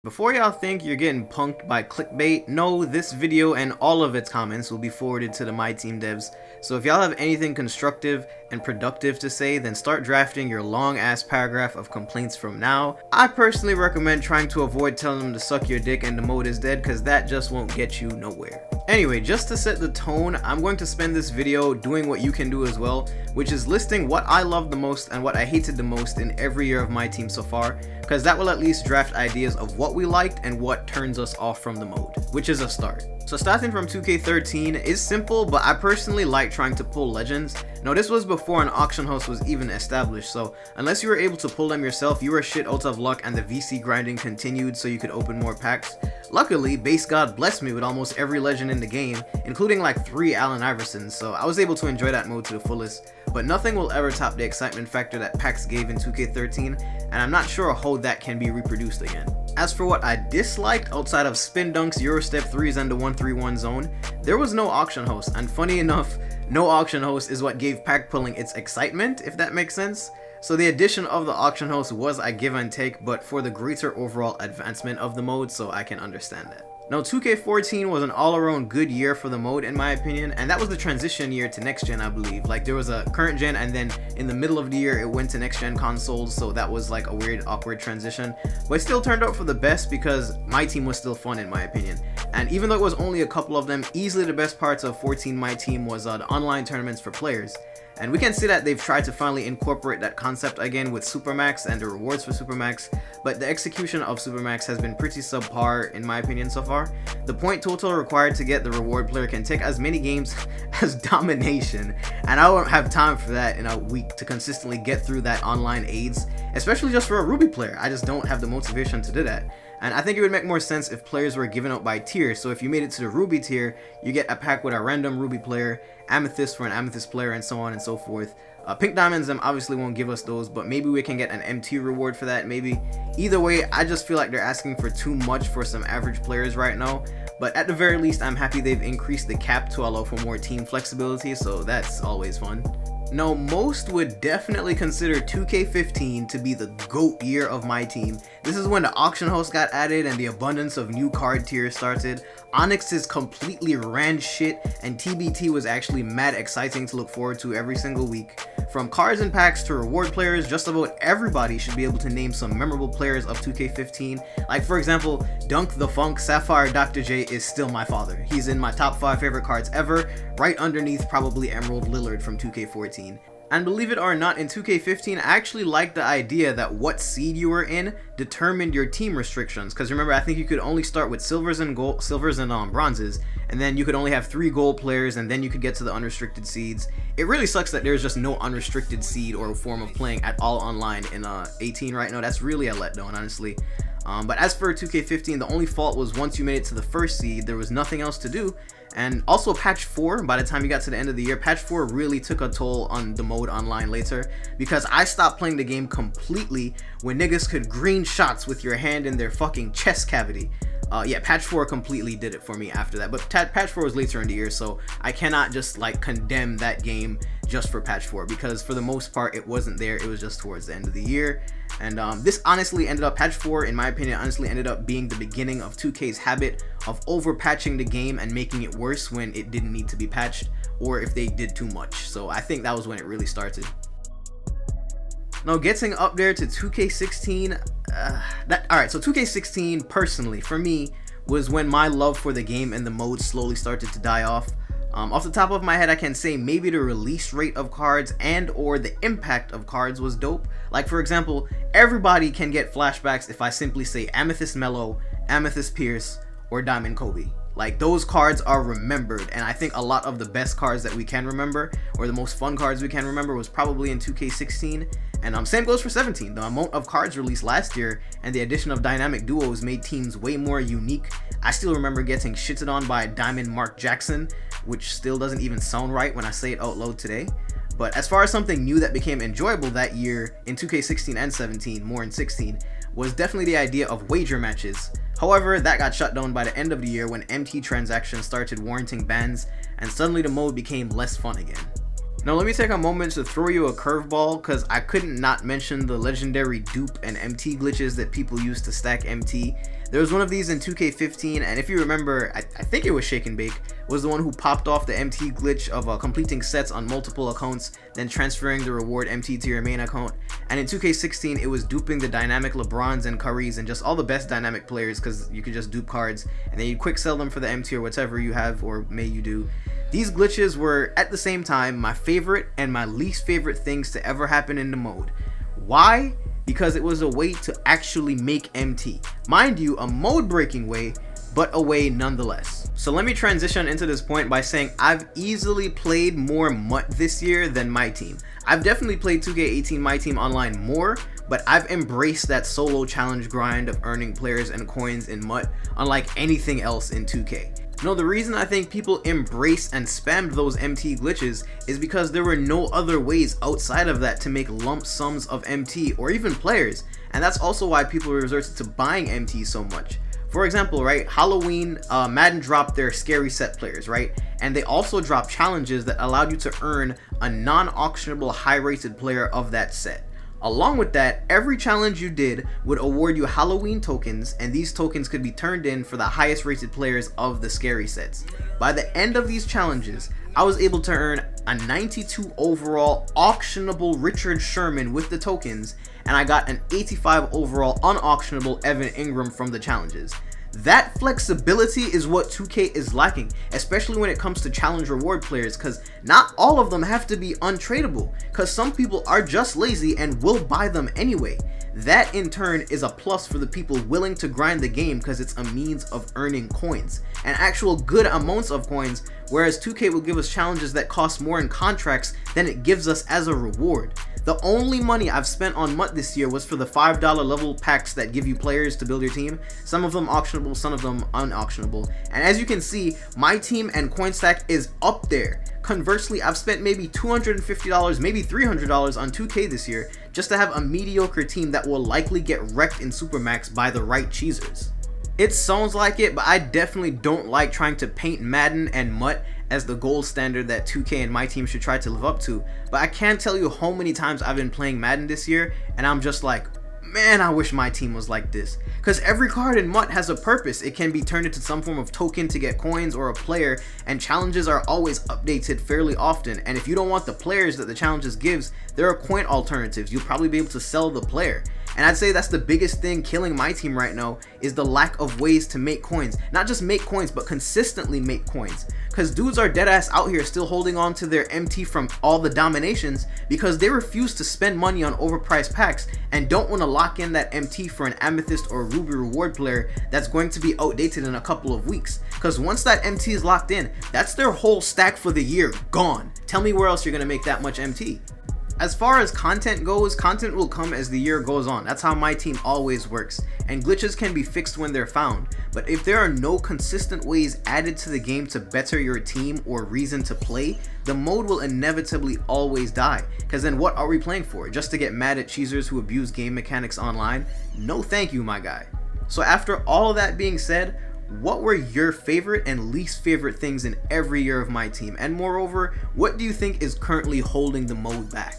Before y'all think you're getting punked by clickbait, no, this video and all of its comments will be forwarded to the MyTEAM devs, so if y'all have anything constructive and productive to say, then start drafting your long ass paragraph of complaints from now. I personally recommend trying to avoid telling them to suck your dick and the mode is dead, cause that just won't get you nowhere. Anyway, just to set the tone, I'm going to spend this video doing what you can do as well, which is listing what I loved the most and what I hated the most in every year of MyTEAM so far, because that will at least draft ideas of what we liked and what turns us off from the mode, which is a start. So starting from 2K13 is simple, but I personally like trying to pull legends. Now this was before an auction house was even established, so unless you were able to pull them yourself, you were shit out of luck and the VC grinding continued so you could open more packs. Luckily, base god blessed me with almost every legend in the game, including like 3 Allen Iversons, so I was able to enjoy that mode to the fullest. But nothing will ever top the excitement factor that packs gave in 2K13, and I'm not sure how that can be reproduced again. As for what I disliked outside of spin dunks, Eurostep 3s, and the 1-3-1 zone, there was no auction host, and funny enough, no auction host is what gave pack pulling its excitement, if that makes sense. So the addition of the auction host was a give and take, but for the greater overall advancement of the mode, so I can understand that. Now 2K14 was an all-around good year for the mode in my opinion, and that was the transition year to next gen I believe. Like there was a current gen and then in the middle of the year it went to next gen consoles, so that was like a weird awkward transition. But it still turned out for the best because MyTEAM was still fun in my opinion. And even though it was only a couple of them, easily the best parts of 14 MyTEAM was the online tournaments for players. And we can see that they've tried to finally incorporate that concept again with Supermax and the rewards for Supermax, but the execution of Supermax has been pretty subpar in my opinion so far. The point total required to get the reward player can take as many games as Domination, and I won't have time for that in a week to consistently get through that online aids, especially just for a Ruby player. I just don't have the motivation to do that. And I think it would make more sense if players were given out by tier. So if you made it to the Ruby tier, you get a pack with a random Ruby player, Amethyst for an Amethyst player, and so on and so forth. Pink Diamonds them obviously won't give us those, but maybe we can get an MT reward for that, maybe. Either way, I just feel like they're asking for too much for some average players right now. But at the very least, I'm happy they've increased the cap to allow for more team flexibility, so that's always fun. Now, most would definitely consider 2K15 to be the GOAT year of MyTEAM. This is when the auction house got added and the abundance of new card tiers started. Onyx's completely ran shit, and TBT was actually mad exciting to look forward to every single week. From cards and packs to reward players, just about everybody should be able to name some memorable players of 2K15. Like for example, Dunk the Funk Sapphire Dr. J is still my father. He's in my top 5 favorite cards ever, right underneath probably Emerald Lillard from 2K14. And believe it or not, in 2K15 I actually liked the idea that what seed you were in determined your team restrictions, because remember I think you could only start with silvers and bronzes, and then you could only have 3 gold players, and then you could get to the unrestricted seeds. It really sucks that there's just no unrestricted seed or form of playing at all online in 18 right now. That's really a letdown, honestly. But as for 2K15, the only fault was once you made it to the first seed, there was nothing else to do. And also patch 4, by the time you got to the end of the year, patch 4 really took a toll on the mode online later, because I stopped playing the game completely when niggas could green shots with your hand in their fucking chest cavity. Yeah, patch 4 completely did it for me after that, but patch 4 was later in the year, so I cannot just like condemn that game just for patch 4, because for the most part it wasn't there, it was just towards the end of the year. And this honestly ended up, patch 4 in my opinion honestly ended up being the beginning of 2K's habit of over patching the game and making it worse when it didn't need to be patched, or if they did too much. So I think that was when it really started. Now getting up there to 2K16, alright, so 2K16 personally for me was when my love for the game and the mode slowly started to die off. Off the top of my head I can say maybe the release rate of cards and or the impact of cards was dope. Like for example, everybody can get flashbacks if I simply say Amethyst Mellow, Amethyst Pierce, or Diamond Kobe. Like those cards are remembered, and I think a lot of the best cards that we can remember, or the most fun cards we can remember, was probably in 2K16. And same goes for 17. The amount of cards released last year and the addition of dynamic duos made teams way more unique. I still remember getting shitted on by Diamond Mark Jackson, which still doesn't even sound right when I say it out loud today. But as far as something new that became enjoyable that year in 2K16 and 17, more in 16, was definitely the idea of wager matches. However, that got shut down by the end of the year when MT transactions started warranting bans, and suddenly the mode became less fun again. Now let me take a moment to throw you a curveball, because I couldn't not mention the legendary dupe and MT glitches that people use to stack MT. There was one of these in 2K15, and if you remember, I think it was Shake and Bake, was the one who popped off the MT glitch of completing sets on multiple accounts, then transferring the reward MT to your main account. And in 2K16, it was duping the dynamic LeBrons and Currys and just all the best dynamic players, because you could just dupe cards, and then you quick sell them for the MT or whatever you have or may you do. These glitches were, at the same time, my favorite and my least favorite things to ever happen in the mode. Why? Because it was a way to actually make MT. Mind you, a mode breaking way, but a way nonetheless. So let me transition into this point by saying I've easily played more MUT this year than MyTEAM. I've definitely played 2K18 MyTEAM online more, but I've embraced that solo challenge grind of earning players and coins in MUT unlike anything else in 2K. No, the reason I think people embraced and spammed those MT glitches is because there were no other ways outside of that to make lump sums of MT or even players, and that's also why people resorted to buying MT so much. For example, right, Halloween, Madden dropped their scary set players, right, and they also dropped challenges that allowed you to earn a non-auctionable high-rated player of that set. Along with that, every challenge you did would award you Halloween tokens, and these tokens could be turned in for the highest rated players of the scary sets. By the end of these challenges, I was able to earn a 92 overall auctionable Richard Sherman with the tokens, and I got an 85 overall unauctionable Evan Ingram from the challenges. That flexibility is what 2K is lacking, especially when it comes to challenge reward players, because not all of them have to be untradeable, because some people are just lazy and will buy them anyway. That in turn is a plus for the people willing to grind the game, because it's a means of earning coins, and actual good amounts of coins, whereas 2K will give us challenges that cost more in contracts than it gives us as a reward. The only money I've spent on MUT this year was for the $5 level packs that give you players to build your team, some of them auctionable, some of them unauctionable, and as you can see, MyTEAM and CoinStack is up there. Conversely, I've spent maybe $250, maybe $300 on 2K this year just to have a mediocre team that will likely get wrecked in Supermax by the right cheesers. It sounds like it, but I definitely don't like trying to paint Madden and MUT as the gold standard that 2K and MyTEAM should try to live up to, but I can't tell you how many times I've been playing Madden this year and I'm just like, man, I wish my team was like this. Because every card in MUT has a purpose. It can be turned into some form of token to get coins or a player, and challenges are always updated fairly often, and if you don't want the players that the challenges gives, there are coin alternatives. You'll probably be able to sell the player. And I'd say that's the biggest thing killing my team right now, is the lack of ways to make coins. Not just make coins, but consistently make coins. Because dudes are deadass out here still holding on to their MT from all the dominations because they refuse to spend money on overpriced packs and don't want to lock in that MT for an Amethyst or Ruby reward player that's going to be outdated in a couple of weeks. Because once that MT is locked in, that's their whole stack for the year gone. Tell me where else you're going to make that much MT. As far as content goes, content will come as the year goes on. That's how MyTEAM always works, and glitches can be fixed when they're found. But if there are no consistent ways added to the game to better your team or reason to play, the mode will inevitably always die. Because then what are we playing for? Just to get mad at cheesers who abuse game mechanics online? No thank you, my guy. So after all of that being said, what were your favorite and least favorite things in every year of MyTEAM? And moreover, what do you think is currently holding the mode back?